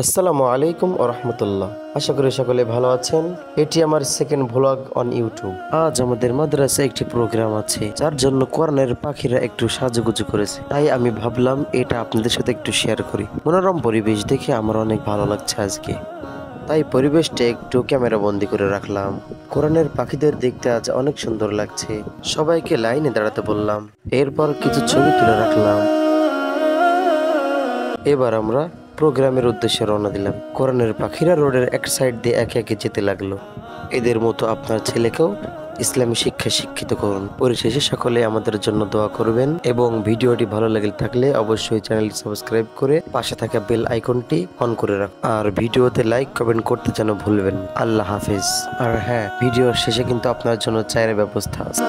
আসসালামু আলাইকুম ও রহমতুল্লাহ। আশা করি সকলে ভালো আছেন। এটি আমার সেকেন্ড ভ্লগ অন ইউটিউব। আজ আমাদের মাদ্রাসায় একটি প্রোগ্রাম আছে, যার জন্য কোরআনের পাখিরা একটু সাজুগুজু করেছে, তাই আমি ভাবলাম এটা আপনাদের সাথে একটু শেয়ার করি। মনোরম পরিবেশ দেখে আমার অনেক ভালো লাগছে আজকে, তাই পরিবেশটা একটু ক্যামেরা বন্দি করে রাখলাম। কোরআনের পাখিদের দেখতে আজ অনেক সুন্দর লাগছে। সবাইকে লাইনে দাঁড়াতে বললাম, এরপর কিছু ছবি তুলে রাখলাম। এবার আমরা প্রোগ্রামের উদ্দেশ্যে রওনা দিলাম। কোরআনের পাখিরা রোডের এক সাইড দিয়ে একে একে যেতে লাগলো। এদের মতো আপনার ছেলেকেও ইসলামী শিক্ষায় শিক্ষিত করুন। পরিশেষে সকলে আমাদের জন্য দোয়া করবেন এবং ভিডিওটি ভালো লেগে থাকলে অবশ্যই চ্যানেলটি সাবস্ক্রাইব করে পাশে থাকা বেল আইকনটি অন করে রাখুন। আর ভিডিওতে লাইক কমেন্ট করতে যেন ভুলবেন। আল্লাহ হাফেজ। আর হ্যাঁ, ভিডিওর শেষে কিন্তু আপনার জন্য চায়ের ব্যবস্থা আছে।